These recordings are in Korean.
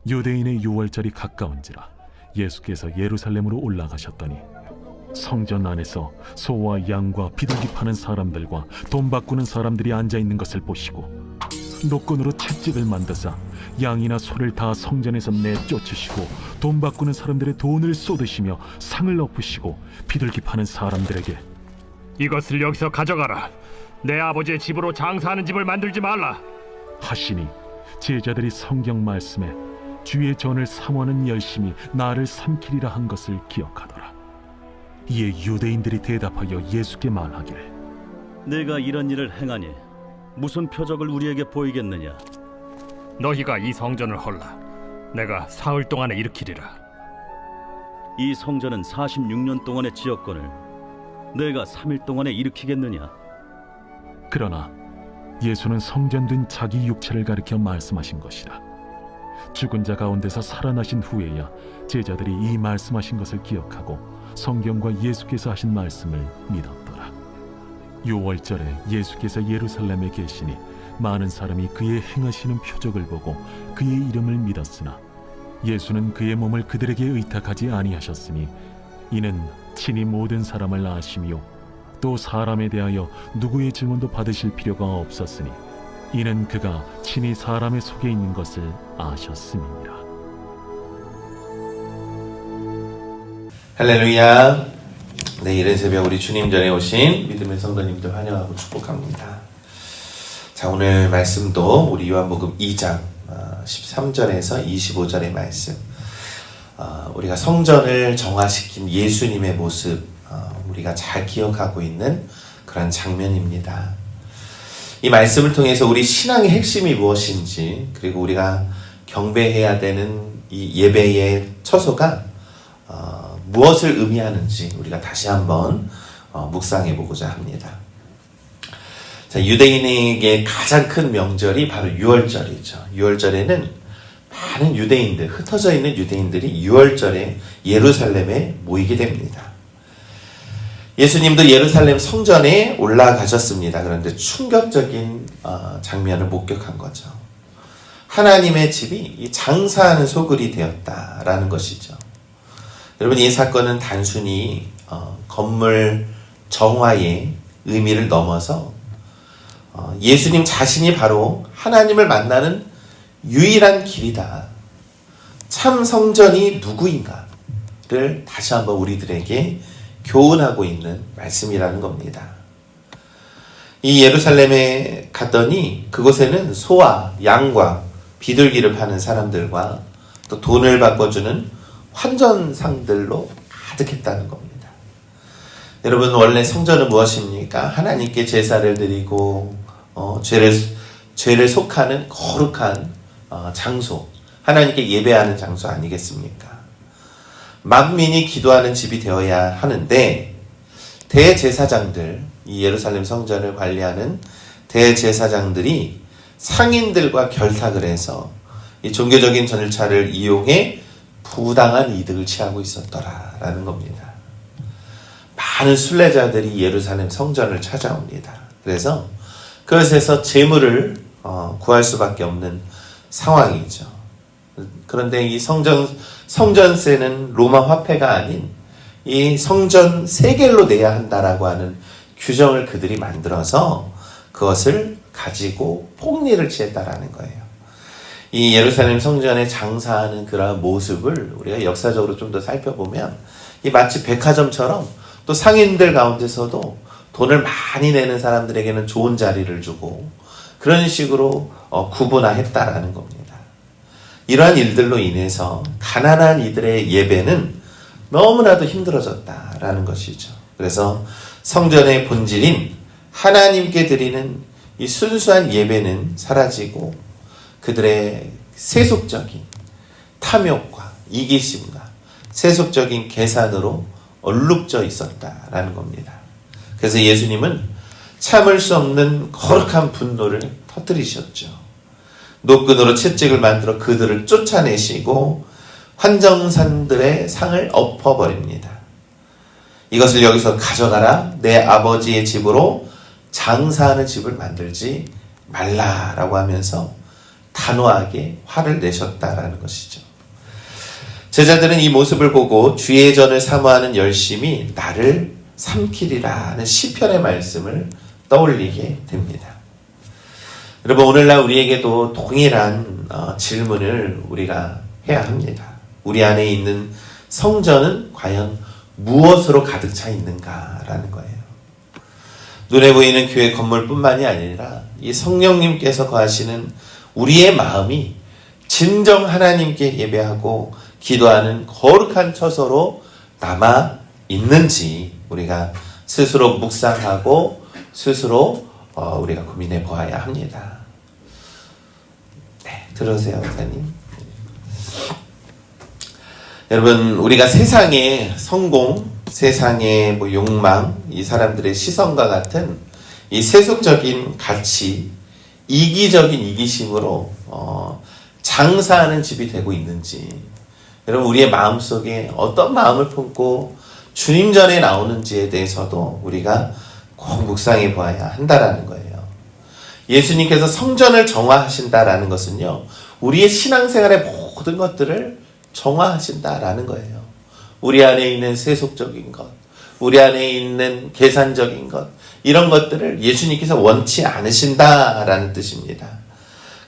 유대인의 유월절이 가까운지라 예수께서 예루살렘으로 올라가셨더니 성전 안에서 소와 양과 비둘기 파는 사람들과 돈 바꾸는 사람들이 앉아있는 것을 보시고 노끈으로 채찍을 만드사 양이나 소를 다 성전에서 내쫓으시고 돈 바꾸는 사람들의 돈을 쏟으시며 상을 엎으시고 비둘기 파는 사람들에게 이것을 여기서 가져가라. 내 아버지의 집으로 장사하는 집을 만들지 말라 하시니 제자들이 성경 말씀에 주의 전을 사모하는 열심히 나를 삼키리라 한 것을 기억하더라. 이에 유대인들이 대답하여 예수께 말하기를 내가 이런 일을 행하니 무슨 표적을 우리에게 보이겠느냐? 너희가 이 성전을 헐라. 내가 사흘 동안에 일으키리라. 이 성전은 46년 동안의 지역권을 내가 3일 동안에 일으키겠느냐? 그러나 예수는 성전된 자기 육체를 가리켜 말씀하신 것이라. 죽은 자 가운데서 살아나신 후에야 제자들이 이 말씀하신 것을 기억하고 성경과 예수께서 하신 말씀을 믿었더라. 유월절에 예수께서 예루살렘에 계시니 많은 사람이 그의 행하시는 표적을 보고 그의 이름을 믿었으나 예수는 그의 몸을 그들에게 의탁하지 아니하셨으니 이는 친히 모든 사람을 아시며 또 사람에 대하여 누구의 증언도 받으실 필요가 없었으니 이는 그가 친히 사람의 속에 있는 것을 아셨음이니라. 할렐루야. 네, 이른 새벽 우리 주님 전에 오신 믿음의 성도님들 환영하고 축복합니다. 자, 오늘 말씀도 우리 요한복음 2장 13절에서 25절의 말씀, 우리가 성전을 정화시킨 예수님의 모습 우리가 잘 기억하고 있는 그런 장면입니다. 이 말씀을 통해서 우리 신앙의 핵심이 무엇인지, 그리고 우리가 경배해야 되는 이 예배의 처소가 무엇을 의미하는지 우리가 다시 한번 묵상해 보고자 합니다. 자, 유대인에게 가장 큰 명절이 바로 유월절이죠. 유월절에는 많은 유대인들, 흩어져 있는 유대인들이 유월절에 예루살렘에 모이게 됩니다. 예수님도 예루살렘 성전에 올라가셨습니다. 그런데 충격적인 장면을 목격한 거죠. 하나님의 집이 장사하는 소굴이 되었다라는 것이죠. 여러분, 이 사건은 단순히 건물 정화의 의미를 넘어서 예수님 자신이 바로 하나님을 만나는 유일한 길이다. 참 성전이 누구인가를 다시 한번 우리들에게 교훈하고 있는 말씀이라는 겁니다. 이 예루살렘에 갔더니 그곳에는 소와 양과 비둘기를 파는 사람들과 또 돈을 바꿔주는 환전상들로 가득했다는 겁니다. 여러분, 원래 성전은 무엇입니까? 하나님께 제사를 드리고 죄를 속하는 거룩한 장소, 하나님께 예배하는 장소 아니겠습니까? 만민이 기도하는 집이 되어야 하는데 대제사장들, 이 예루살렘 성전을 관리하는 대제사장들이 상인들과 결탁을 해서 이 종교적인 절차를 이용해 부당한 이득을 취하고 있었더라라는 겁니다. 많은 순례자들이 예루살렘 성전을 찾아옵니다. 그래서 그것에서 재물을 구할 수밖에 없는 상황이죠. 그런데 이 성전세는 로마 화폐가 아닌 이 성전 세겔로 내야 한다라고 하는 규정을 그들이 만들어서 그것을 가지고 폭리를 취했다라는 거예요. 이 예루살렘 성전에 장사하는 그런 모습을 우리가 역사적으로 좀 더 살펴보면 이 마치 백화점처럼 또 상인들 가운데서도 돈을 많이 내는 사람들에게는 좋은 자리를 주고 그런 식으로 구분화했다라는 겁니다. 이러한 일들로 인해서 가난한 이들의 예배는 너무나도 힘들어졌다라는 것이죠. 그래서 성전의 본질인 하나님께 드리는 이 순수한 예배는 사라지고 그들의 세속적인 탐욕과 이기심과 세속적인 계산으로 얼룩져 있었다라는 겁니다. 그래서 예수님은 참을 수 없는 거룩한 분노를 터뜨리셨죠. 노끈으로 채찍을 만들어 그들을 쫓아내시고 환정산들의 상을 엎어버립니다. 이것을 여기서 가져가라. 내 아버지의 집으로 장사하는 집을 만들지 말라라고 하면서 단호하게 화를 내셨다라는 것이죠. 제자들은 이 모습을 보고 주의 전을 사모하는 열심이 나를 삼키리라는 시편의 말씀을 떠올리게 됩니다. 여러분, 오늘날 우리에게도 동일한 질문을 우리가 해야 합니다. 우리 안에 있는 성전은 과연 무엇으로 가득 차 있는가라는 거예요. 눈에 보이는 교회 건물뿐만이 아니라 이 성령님께서 거하시는 우리의 마음이 진정 하나님께 예배하고 기도하는 거룩한 처소로 남아 있는지 우리가 스스로 묵상하고 스스로 우리가 고민해 보아야 합니다. 네, 들으세요, 목사님. 여러분, 우리가 세상의 성공, 세상의 욕망, 이 사람들의 시선과 같은 이 세속적인 가치, 이기적인 이기심으로 장사하는 집이 되고 있는지, 여러분, 우리의 마음속에 어떤 마음을 품고 주님 전에 나오는지에 대해서도 우리가 꼭 묵상해 보아야 한다라는 거예요. 예수님께서 성전을 정화하신다라는 것은요, 우리의 신앙생활의 모든 것들을 정화하신다라는 거예요. 우리 안에 있는 세속적인 것, 우리 안에 있는 계산적인 것, 이런 것들을 예수님께서 원치 않으신다라는 뜻입니다.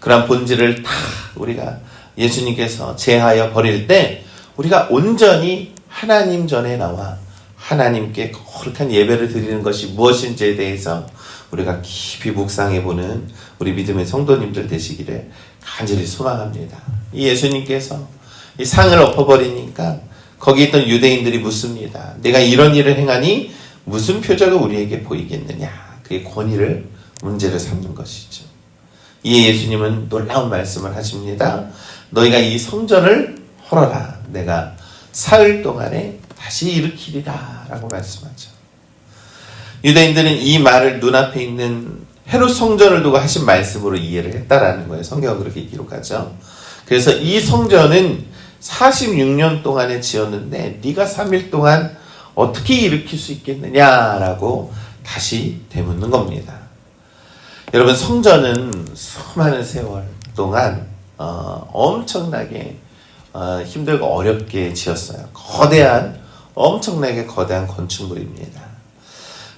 그런 본질을 다 우리가 예수님께서 제하여 버릴 때 우리가 온전히 하나님 전에 나와 하나님께 거룩한 예배를 드리는 것이 무엇인지에 대해서 우리가 깊이 묵상해보는 우리 믿음의 성도님들 되시기를 간절히 소망합니다. 이 예수님께서 이 상을 엎어버리니까 거기 있던 유대인들이 묻습니다. 내가 이런 일을 행하니 무슨 표적을 우리에게 보이겠느냐. 그의 권위를 문제를 삼는 것이죠. 이에 예수님은 놀라운 말씀을 하십니다. 너희가 이 성전을 헐어라. 내가 사흘 동안에 다시 일으키리라 라고 말씀하죠. 유대인들은 이 말을 눈앞에 있는 헤롯 성전을 두고 하신 말씀으로 이해를 했다라는 거예요. 성경은 그렇게 기록하죠. 그래서 이 성전은 46년 동안에 지었는데 네가 3일 동안 어떻게 일으킬 수 있겠느냐라고 다시 되묻는 겁니다. 여러분, 성전은 수많은 세월 동안 엄청나게 힘들고 어렵게 지었어요. 엄청나게 거대한 건축물입니다.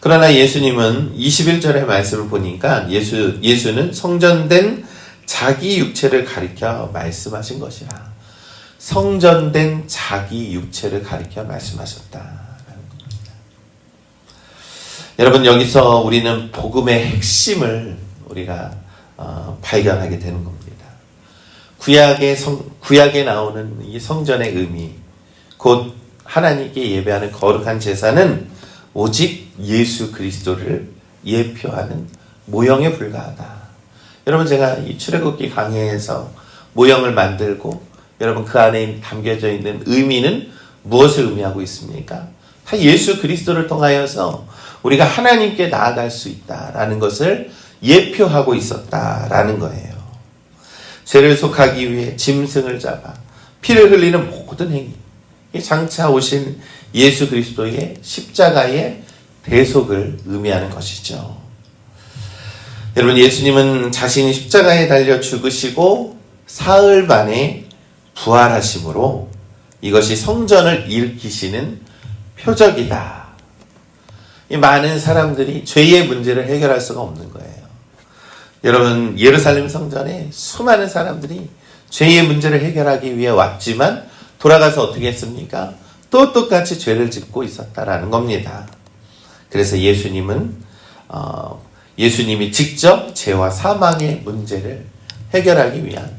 그러나 예수님은 21절의 말씀을 보니까 예수는 성전된 자기 육체를 가리켜 말씀하신 것이라. 성전된 자기 육체를 가리켜 말씀하셨다라는 겁니다. 여러분, 여기서 우리는 복음의 핵심을 우리가 발견하게 되는 겁니다. 구약에 나오는 이 성전의 의미, 곧 하나님께 예배하는 거룩한 제사는 오직 예수 그리스도를 예표하는 모형에 불과하다. 여러분, 제가 이 출애굽기 강해에서 모형을 만들고 여러분 그 안에 담겨져 있는 의미는 무엇을 의미하고 있습니까? 다 예수 그리스도를 통하여서 우리가 하나님께 나아갈 수 있다라는 것을 예표하고 있었다라는 거예요. 죄를 속하기 위해 짐승을 잡아 피를 흘리는 모든 행위, 장차 오신 예수 그리스도의 십자가의 대속을 의미하는 것이죠. 여러분, 예수님은 자신이 십자가에 달려 죽으시고 사흘 만에 부활하심으로 이것이 성전을 일으키시는 표적이다. 이 많은 사람들이 죄의 문제를 해결할 수가 없는 거예요. 여러분, 예루살렘 성전에 수많은 사람들이 죄의 문제를 해결하기 위해 왔지만 돌아가서 어떻게 했습니까? 또 똑같이 죄를 짓고 있었다라는 겁니다. 그래서 예수님이 직접 죄와 사망의 문제를 해결하기 위한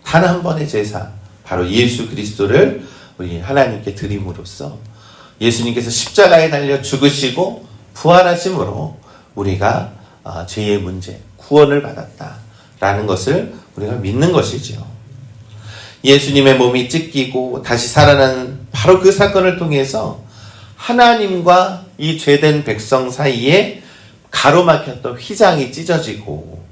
단 한 번의 제사, 바로 예수 그리스도를 우리 하나님께 드림으로써 예수님께서 십자가에 달려 죽으시고 부활하심으로 우리가 죄의 문제, 구원을 받았다라는 것을 우리가 믿는 것이죠. 예수님의 몸이 찢기고 다시 살아나는 바로 그 사건을 통해서 하나님과 이 죄된 백성 사이에 가로막혔던 휘장이 찢어지고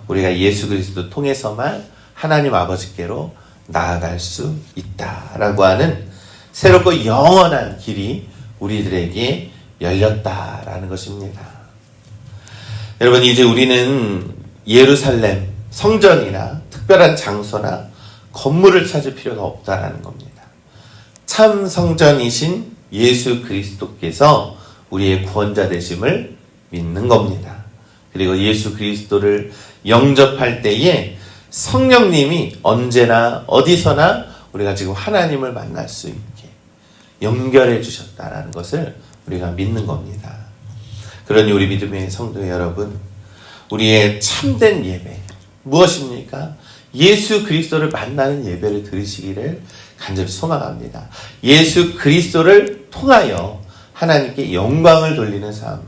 우리가 예수 그리스도 통해서만 하나님 아버지께로 나아갈 수 있다라고 하는 새롭고 영원한 길이 우리들에게 열렸다라는 것입니다. 여러분, 이제 우리는 예루살렘 성전이나 특별한 장소나 건물을 찾을 필요가 없다라는 겁니다. 참 성전이신 예수 그리스도께서 우리의 구원자 되심을 믿는 겁니다. 그리고 예수 그리스도를 영접할 때에 성령님이 언제나 어디서나 우리가 지금 하나님을 만날 수 있게 연결해 주셨다라는 것을 우리가 믿는 겁니다. 그러니 우리 믿음의 성도 여러분, 우리의 참된 예배 무엇입니까? 예수 그리스도를 만나는 예배를 드리시기를 간절히 소망합니다. 예수 그리스도를 통하여 하나님께 영광을 돌리는 삶,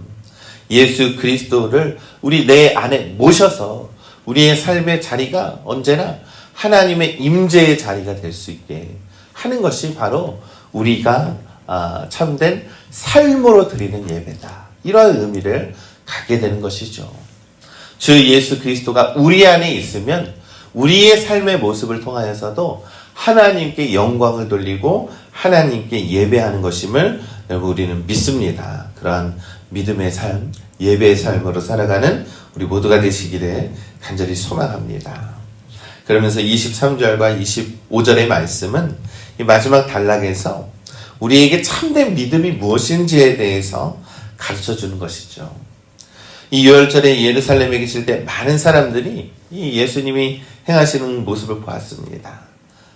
예수 그리스도를 우리 내 안에 모셔서 우리의 삶의 자리가 언제나 하나님의 임재의 자리가 될 수 있게 하는 것이 바로 우리가 참된 삶으로 드리는 예배다. 이러한 의미를 갖게 되는 것이죠. 주 예수 그리스도가 우리 안에 있으면 우리의 삶의 모습을 통하여서도 하나님께 영광을 돌리고 하나님께 예배하는 것임을 여러분 우리는 믿습니다. 그러한 믿음의 삶, 예배의 삶으로 살아가는 우리 모두가 되시기를 간절히 소망합니다. 그러면서 23절과 25절의 말씀은 이 마지막 단락에서 우리에게 참된 믿음이 무엇인지에 대해서 가르쳐 주는 것이죠. 이 유월절에 예루살렘에 계실 때 많은 사람들이 이 예수님이 행하시는 모습을 보았습니다.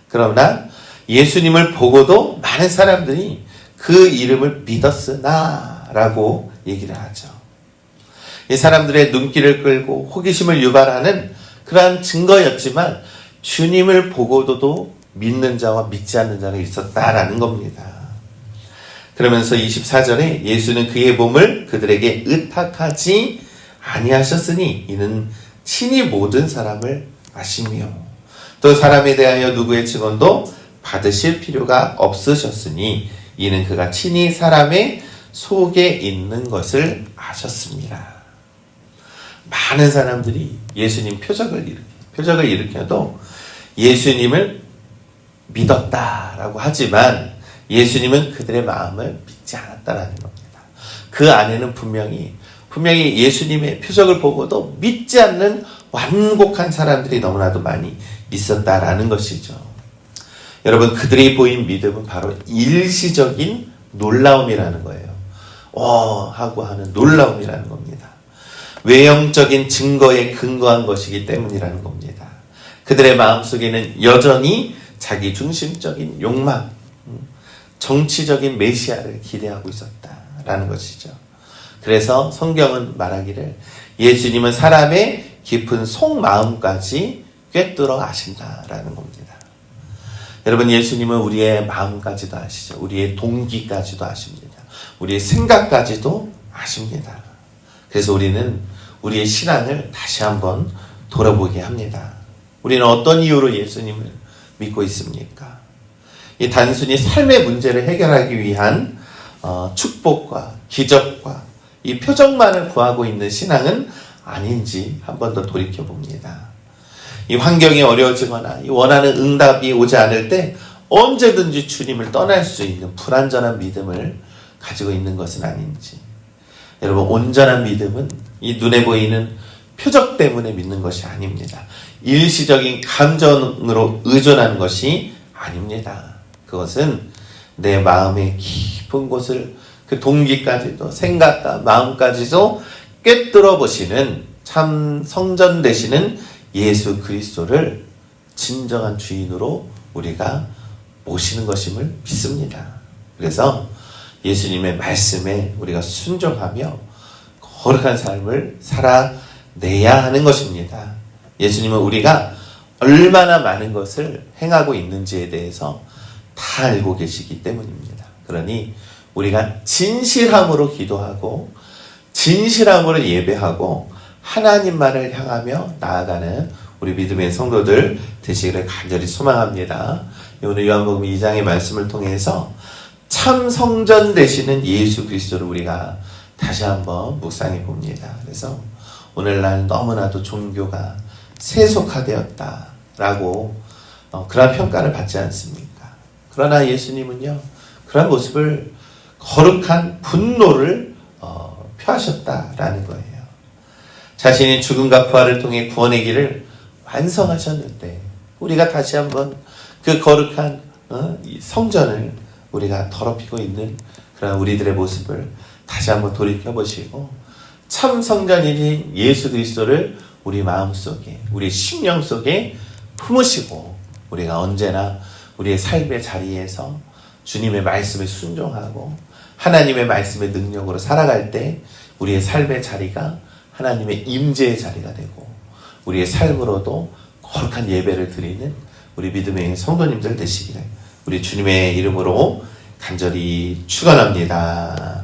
그러나 예수님을 보고도 많은 사람들이 그 이름을 믿었으나 라고 얘기를 하죠. 이 사람들의 눈길을 끌고 호기심을 유발하는 그러한 증거였지만 주님을 보고도 믿는 자와 믿지 않는 자가 있었다라는 겁니다. 그러면서 24절에 예수는 그의 몸을 그들에게 의탁하지 아니하셨으니 이는 친히 모든 사람을 아시며 또 사람에 대하여 누구의 증언도 받으실 필요가 없으셨으니 이는 그가 친히 사람의 속에 있는 것을 아셨습니다. 많은 사람들이 예수님 표적을 일으켜도 예수님을 믿었다라고 하지만 예수님은 그들의 마음을 믿지 않았다라는 겁니다. 그 안에는 분명히 예수님의 표적을 보고도 믿지 않는 완곡한 사람들이 너무나도 많이 있었다라는 것이죠. 여러분, 그들이 보인 믿음은 바로 일시적인 놀라움이라는 거예요. 하고 하는 놀라움이라는 겁니다. 외형적인 증거에 근거한 것이기 때문이라는 겁니다. 그들의 마음속에는 여전히 자기 중심적인 욕망, 정치적인 메시아를 기대하고 있었다라는 것이죠. 그래서 성경은 말하기를 예수님은 사람의 깊은 속마음까지 꿰뚫어 아신다라는 겁니다. 여러분, 예수님은 우리의 마음까지도 아시죠. 우리의 동기까지도 아십니다. 우리의 생각까지도 아십니다. 그래서 우리는 우리의 신앙을 다시 한번 돌아보게 합니다. 우리는 어떤 이유로 예수님을 믿고 있습니까? 이 단순히 삶의 문제를 해결하기 위한 축복과 기적과 이 표적만을 구하고 있는 신앙은 아닌지 한 번 더 돌이켜봅니다. 이 환경이 어려워지거나 이 원하는 응답이 오지 않을 때 언제든지 주님을 떠날 수 있는 불완전한 믿음을 가지고 있는 것은 아닌지. 여러분, 온전한 믿음은 이 눈에 보이는 표적 때문에 믿는 것이 아닙니다. 일시적인 감정으로 의존하는 것이 아닙니다. 그것은 내 마음의 깊은 곳을 그 동기까지도 생각과 마음까지도 꿰뚫어 보시는 참 성전 되시는 예수 그리스도를 진정한 주인으로 우리가 모시는 것임을 믿습니다. 그래서 예수님의 말씀에 우리가 순종하며 거룩한 삶을 살아내야 하는 것입니다. 예수님은 우리가 얼마나 많은 것을 행하고 있는지에 대해서 다 알고 계시기 때문입니다. 그러니 우리가 진실함으로 기도하고 진실함으로 예배하고 하나님만을 향하며 나아가는 우리 믿음의 성도들 되시기를 간절히 소망합니다. 오늘 요한복음 2장의 말씀을 통해서 참 성전 되시는 예수 그리스도를 우리가 다시 한번 묵상해 봅니다. 그래서 오늘날 너무나도 종교가 세속화되었다라고 그런 평가를 받지 않습니까? 그러나 예수님은요, 그런 모습을 거룩한 분노를 표하셨다라는 거예요. 자신이 죽음과 부활을 통해 구원의 길을 완성하셨는데 우리가 다시 한번 그 거룩한 이 성전을 우리가 더럽히고 있는 그런 우리들의 모습을 다시 한번 돌이켜보시고 참 성전이신 예수 그리스도를 우리 마음속에 우리 심령 속에 품으시고 우리가 언제나 우리의 삶의 자리에서 주님의 말씀에 순종하고 하나님의 말씀의 능력으로 살아갈 때 우리의 삶의 자리가 하나님의 임재의 자리가 되고 우리의 삶으로도 거룩한 예배를 드리는 우리 믿음의 성도님들 되시기를 우리 주님의 이름으로 간절히 축원합니다.